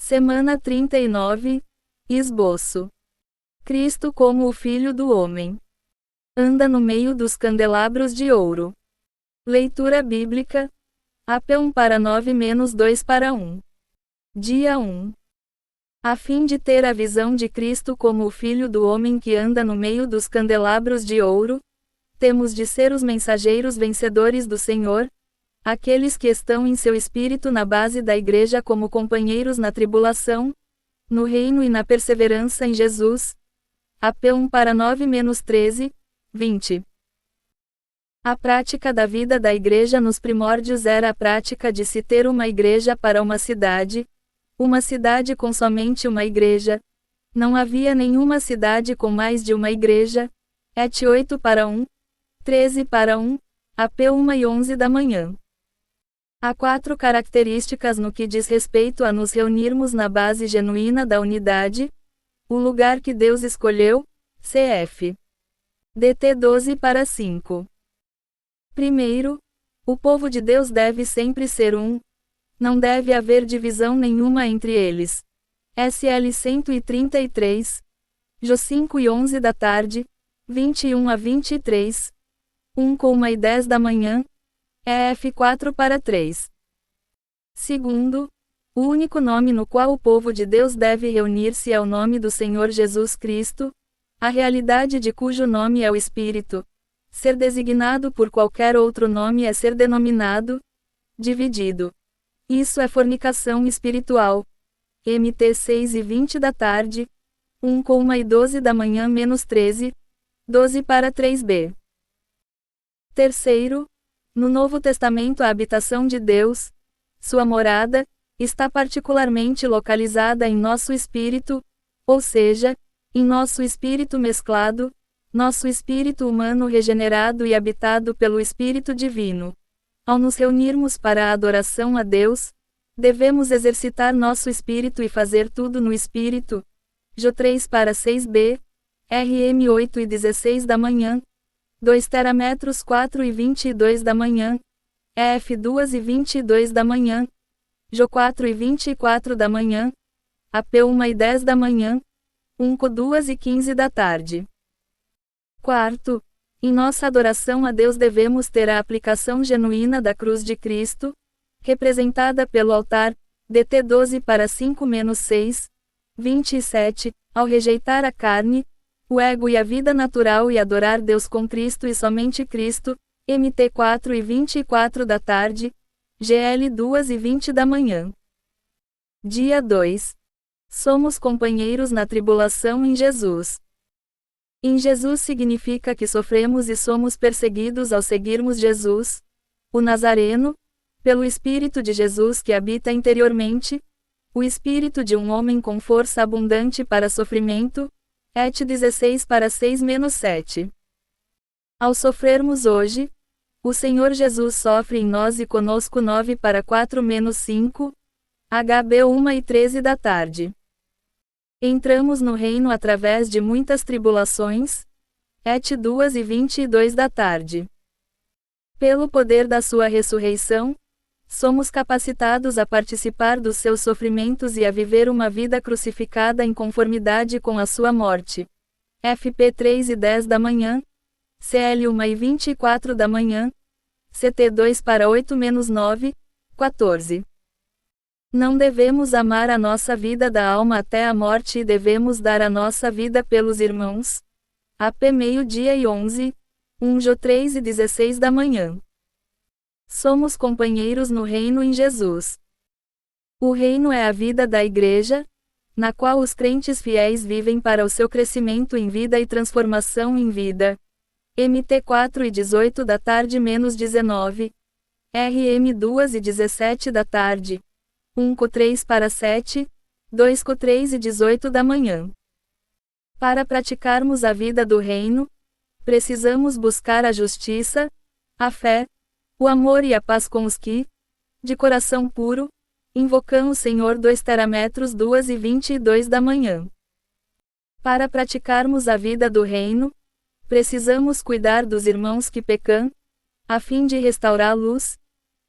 Semana 39. Esboço. Cristo como o Filho do Homem. Anda no meio dos candelabros de ouro. Leitura bíblica. AP1 para 9-2 para 1. Dia 1. A fim de ter a visão de Cristo como o Filho do Homem que anda no meio dos candelabros de ouro, temos de ser os mensageiros vencedores do Senhor, aqueles que estão em seu espírito na base da igreja como companheiros na tribulação, no reino e na perseverança em Jesus. AP1 para 9-13, 20. A prática da vida da igreja nos primórdios era a prática de se ter uma igreja para uma cidade com somente uma igreja. Não havia nenhuma cidade com mais de uma igreja. ET 8 para 1, 13 para 1, AP1 e 11 da manhã. Há 4 características no que diz respeito a nos reunirmos na base genuína da unidade. O lugar que Deus escolheu, cf. DT 12 para 5. Primeiro, o povo de Deus deve sempre ser um. Não deve haver divisão nenhuma entre eles. SL 133. Jo 5 e 11 da tarde, 21 a 23. 1:10 da manhã. EF 4 para 3. Segundo, o único nome no qual o povo de Deus deve reunir-se é o nome do Senhor Jesus Cristo, a realidade de cujo nome é o Espírito. Ser designado por qualquer outro nome é ser denominado dividido. Isso é fornicação espiritual. MT 6 e 20 da tarde, 1:12 da manhã -13, 12 para 3b. Terceiro, no Novo Testamento a habitação de Deus, sua morada, está particularmente localizada em nosso espírito, ou seja, em nosso espírito mesclado, nosso espírito humano regenerado e habitado pelo Espírito Divino. Ao nos reunirmos para a adoração a Deus, devemos exercitar nosso espírito e fazer tudo no espírito. Jo 3 para 6b, RM 8 e 16 da manhã, 2 terametros 4 e 22 da manhã, EF 2 e 22 da manhã, Jo 4 e 24 da manhã, AP 1 e 10 da manhã, 2 e 15 da tarde. Quarto, em nossa adoração a Deus devemos ter a aplicação genuína da cruz de Cristo, representada pelo altar, DT 12 para 5-6, 27, ao rejeitar a carne, o ego e a vida natural e adorar Deus com Cristo e somente Cristo, MT 4 e 24 da tarde, GL 2 e 20 da manhã. Dia 2. Somos companheiros na tribulação em Jesus. Em Jesus significa que sofremos e somos perseguidos ao seguirmos Jesus, o Nazareno, pelo Espírito de Jesus que habita interiormente, o Espírito de um homem com força abundante para sofrimento, ET 16 para 6-7. Ao sofrermos hoje, o Senhor Jesus sofre em nós e conosco 9 para 4-5, HB 1 e 13 da tarde. Entramos no reino através de muitas tribulações, ET 2 e 22 da tarde. Pelo poder da sua ressurreição, somos capacitados a participar dos seus sofrimentos e a viver uma vida crucificada em conformidade com a sua morte. FP 3 e 10 da manhã, CL 1 e 24 da manhã, CT 2 para 8-9, 14. Não devemos amar a nossa vida da alma até a morte e devemos dar a nossa vida pelos irmãos. AP meio-dia e 11, 1 Jo 3 e 16 da manhã. Somos companheiros no reino em Jesus. O reino é a vida da igreja, na qual os crentes fiéis vivem para o seu crescimento em vida e transformação em vida. MT 4 e 18 da tarde -19. RM 2 e 17 da tarde. 1:3 para 7, 2:3 e 18 da manhã. Para praticarmos a vida do reino, precisamos buscar a justiça, a fé, o amor e a paz com os que, de coração puro, invocam o Senhor. 2 terametros 2 e 22 da manhã. Para praticarmos a vida do reino, precisamos cuidar dos irmãos que pecam, a fim de restaurá-los.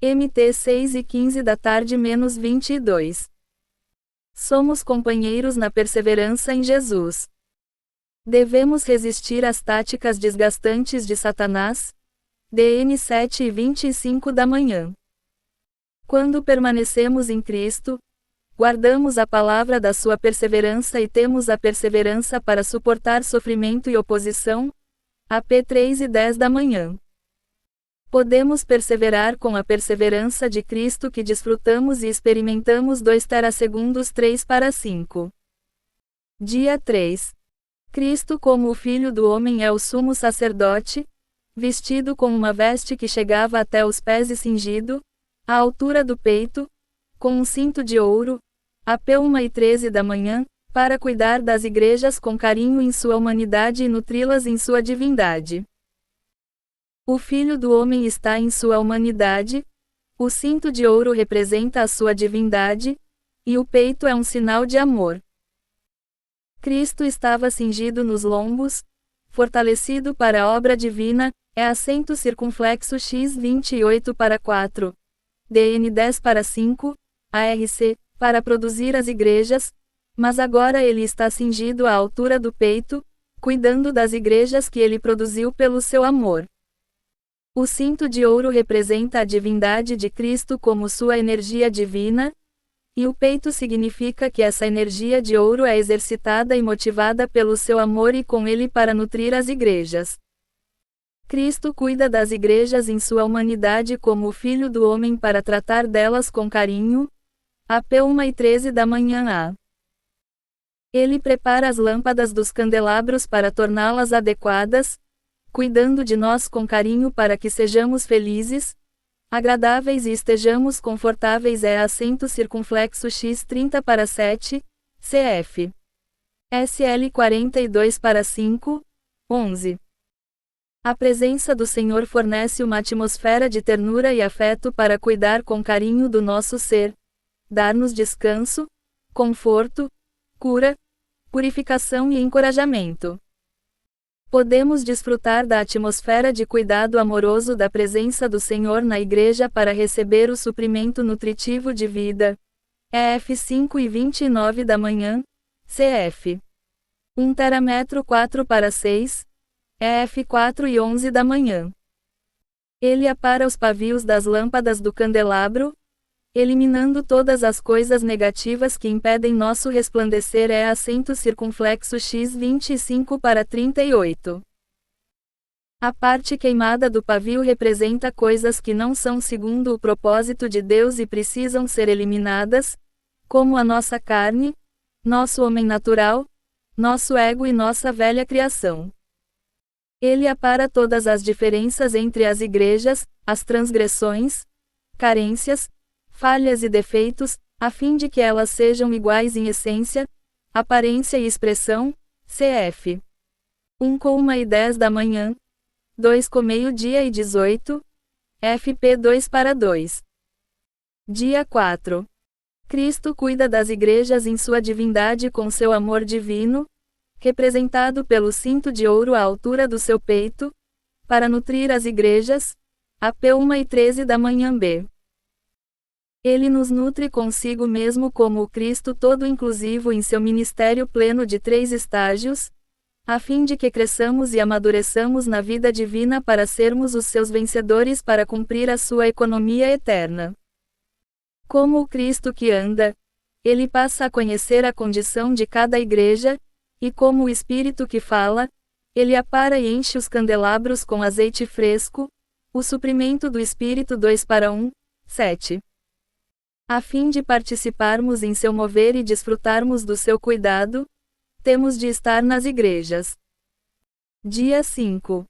MT 6 e 15 da tarde -22. Somos companheiros na perseverança em Jesus. Devemos resistir às táticas desgastantes de Satanás. DN 7:25 da manhã. Quando permanecemos em Cristo, guardamos a palavra da sua perseverança e temos a perseverança para suportar sofrimento e oposição. AP 3:10 da manhã. Podemos perseverar com a perseverança de Cristo que desfrutamos e experimentamos 2 terasegundos 3:5. Dia 3. Cristo como o Filho do Homem é o sumo sacerdote, vestido com uma veste que chegava até os pés e cingido, à altura do peito, com um cinto de ouro, AP 1:13 da manhã, para cuidar das igrejas com carinho em sua humanidade e nutri-las em sua divindade. O Filho do Homem está em sua humanidade, o cinto de ouro representa a sua divindade, e o peito é um sinal de amor. Cristo estava cingido nos lombos, fortalecido para a obra divina, é acento circunflexo X28:4, DN 10:5, ARC, para produzir as igrejas, mas agora ele está cingido à altura do peito, cuidando das igrejas que ele produziu pelo seu amor. O cinto de ouro representa a divindade de Cristo como sua energia divina, e o peito significa que essa energia de ouro é exercitada e motivada pelo seu amor e com ele para nutrir as igrejas. Cristo cuida das igrejas em sua humanidade como o Filho do Homem para tratar delas com carinho. AP 1:13 da manhã a. Ele prepara as lâmpadas dos candelabros para torná-las adequadas, cuidando de nós com carinho para que sejamos felizes, agradáveis e estejamos confortáveis é acento circunflexo X30:7, CF. SL 42:5, 11. A presença do Senhor fornece uma atmosfera de ternura e afeto para cuidar com carinho do nosso ser, dar-nos descanso, conforto, cura, purificação e encorajamento. Podemos desfrutar da atmosfera de cuidado amoroso da presença do Senhor na igreja para receber o suprimento nutritivo de vida. EF 5:29 da manhã, CF. 1 terammetro 4:6, EF 4:11 da manhã. Ele apara os pavios das lâmpadas do candelabro, eliminando todas as coisas negativas que impedem nosso resplandecer é acento circunflexo X25:38. A parte queimada do pavio representa coisas que não são segundo o propósito de Deus e precisam ser eliminadas, como a nossa carne, nosso homem natural, nosso ego e nossa velha criação. Ele apara todas as diferenças entre as igrejas, as transgressões, carências, falhas e defeitos, a fim de que elas sejam iguais em essência, aparência e expressão. CF. 1:10 da manhã, 2:00-18, FP 2:2. Dia 4. Cristo cuida das igrejas em sua divindade com seu amor divino, representado pelo cinto de ouro à altura do seu peito, para nutrir as igrejas. AP 1:13 da manhã B. Ele nos nutre consigo mesmo como o Cristo todo inclusivo em seu ministério pleno de 3 estágios, a fim de que cresçamos e amadureçamos na vida divina para sermos os seus vencedores para cumprir a sua economia eterna. Como o Cristo que anda, ele passa a conhecer a condição de cada igreja, e como o Espírito que fala, ele apara e enche os candelabros com azeite fresco, o suprimento do Espírito 2:1, 7. A fim de participarmos em seu mover e desfrutarmos do seu cuidado, temos de estar nas igrejas. Dia 5.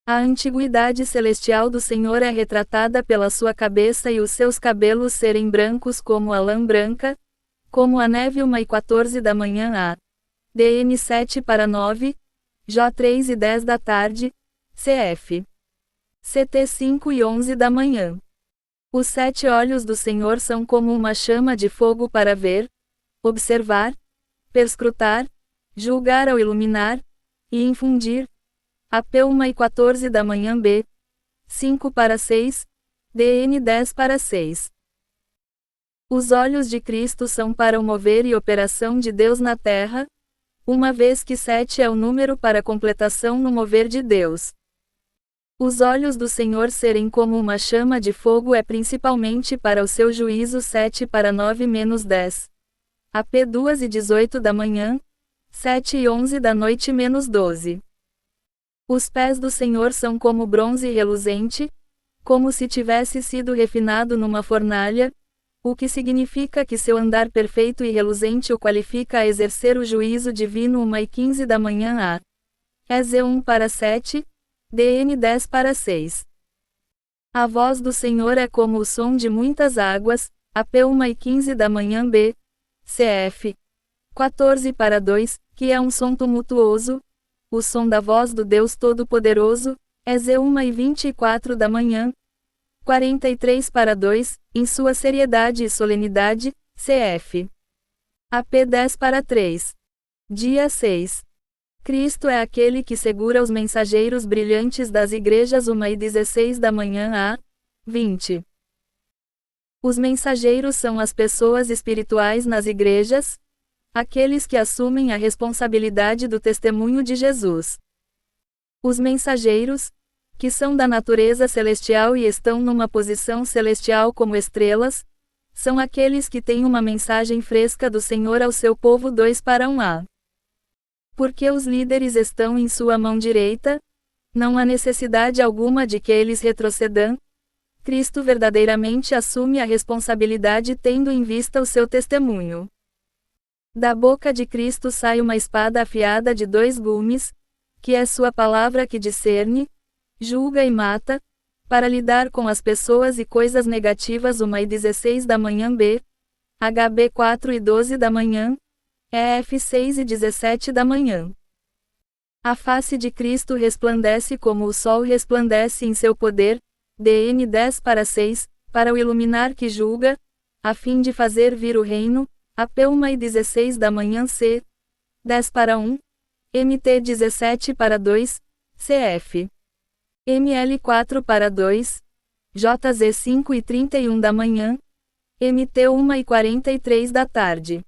A antiguidade celestial do Senhor é retratada pela sua cabeça e os seus cabelos serem brancos como a lã branca, como a neve 1:14 da manhã a. DN 7:9, J 3:10 da tarde, CF. CT 5:11 da manhã. Os 7 olhos do Senhor são como uma chama de fogo para ver, observar, perscrutar, julgar ao iluminar, e infundir. AP 1:14 da manhã B. 5:6, DN 10:6. Os olhos de Cristo são para o mover e operação de Deus na terra, uma vez que 7 é o número para completação no mover de Deus. Os olhos do Senhor serem como uma chama de fogo é principalmente para o seu juízo 7 para 9 menos 10. AP 2:18 da manhã, 7:11 da noite menos 12. Os pés do Senhor são como bronze reluzente, como se tivesse sido refinado numa fornalha, o que significa que seu andar perfeito e reluzente o qualifica a exercer o juízo divino 1:15 da manhã a EZ 1 para 7, DN 10 para 6. A voz do Senhor é como o som de muitas águas, AP 1:15 da manhã B, CF 14 para 2, que é um som tumultuoso, o som da voz do Deus Todo-Poderoso, EZ 1:24 da manhã, 43 para 2, em sua seriedade e solenidade, CF. AP 10 para 3. Dia 6. Cristo é aquele que segura os mensageiros brilhantes das igrejas 1:16 da manhã a 20. Os mensageiros são as pessoas espirituais nas igrejas, aqueles que assumem a responsabilidade do testemunho de Jesus. Os mensageiros, que são da natureza celestial e estão numa posição celestial como estrelas, são aqueles que têm uma mensagem fresca do Senhor ao seu povo 2 para 1a. Porque os líderes estão em sua mão direita, não há necessidade alguma de que eles retrocedam. Cristo verdadeiramente assume a responsabilidade tendo em vista o seu testemunho. Da boca de Cristo sai uma espada afiada de 2 gumes, que é sua palavra que discerne, julga e mata, para lidar com as pessoas e coisas negativas 1:16 da manhã B, HB 4:12 da manhã, EF 6:17 da manhã. A face de Cristo resplandece como o sol resplandece em seu poder, DN 10 para 6, para o iluminar que julga, a fim de fazer vir o reino, AP 1:16 da manhã C, 10 para 1, MT 17 para 2, CF. ML 4 para 2, JZ 5:31 da manhã, MT 1:43 da tarde.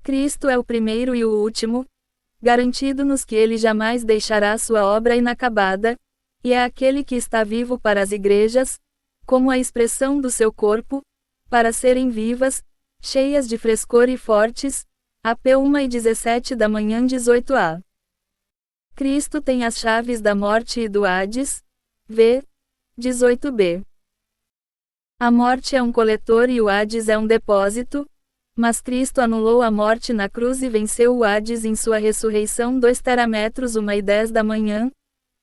Cristo é o primeiro e o último, garantindo-nos que ele jamais deixará sua obra inacabada, e é aquele que está vivo para as igrejas, como a expressão do seu corpo, para serem vivas, cheias de frescor e fortes, AP 1:17 da manhã 18a. Cristo tem as chaves da morte e do Hades, V, 18b. A morte é um coletor e o Hades é um depósito, mas Cristo anulou a morte na cruz e venceu o Hades em sua ressurreição 2 terametros 1:10 da manhã,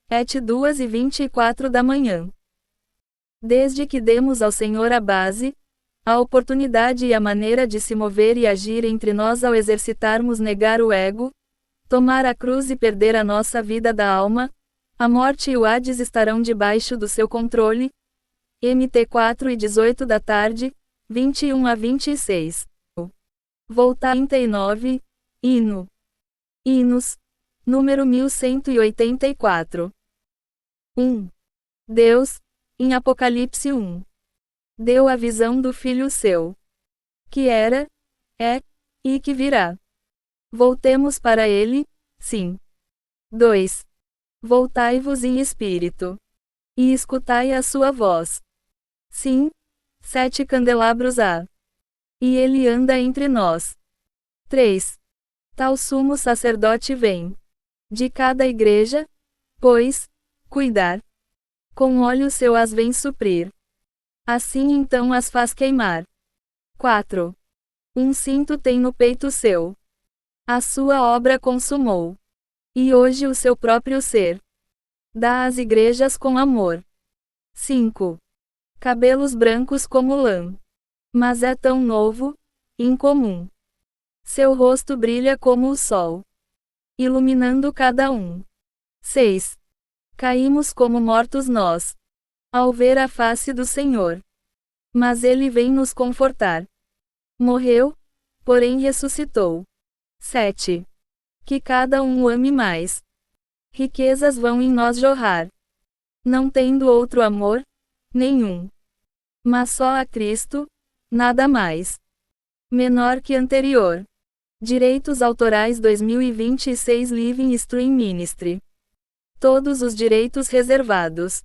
ET 2:24 da manhã. Desde que demos ao Senhor a base, a oportunidade e a maneira de se mover e agir entre nós ao exercitarmos negar o ego, tomar a cruz e perder a nossa vida da alma, a morte e o Hades estarão debaixo do seu controle. MT 4:18 da tarde, 21:26. Voltar 39, hino. Hinos. Número 1184. 1. Deus, em Apocalipse 1. Deu a visão do Filho seu. Que era, é, e que virá. Voltemos para ele, sim. 2. Voltai-vos em espírito. E escutai a sua voz. Sim, 7 candelabros há. E ele anda entre nós. 3. Tal sumo sacerdote vem. De cada igreja, pois, cuidar. Com óleo seu as vem suprir. Assim então as faz queimar. 4. Um cinto tem no peito seu. A sua obra consumou. E hoje o seu próprio ser. Dá às igrejas com amor. 5. Cabelos brancos como lã. Mas é tão novo, incomum. Seu rosto brilha como o sol, iluminando cada um. 6. Caímos como mortos nós, ao ver a face do Senhor. Mas ele vem nos confortar. Morreu, porém ressuscitou. 7. Que cada um o ame mais. Riquezas vão em nós jorrar. Não tendo outro amor, nenhum. Mas só a Cristo, Nada mais. Menor que anterior. Direitos autorais 2026 Living Stream Ministry. Todos os direitos reservados.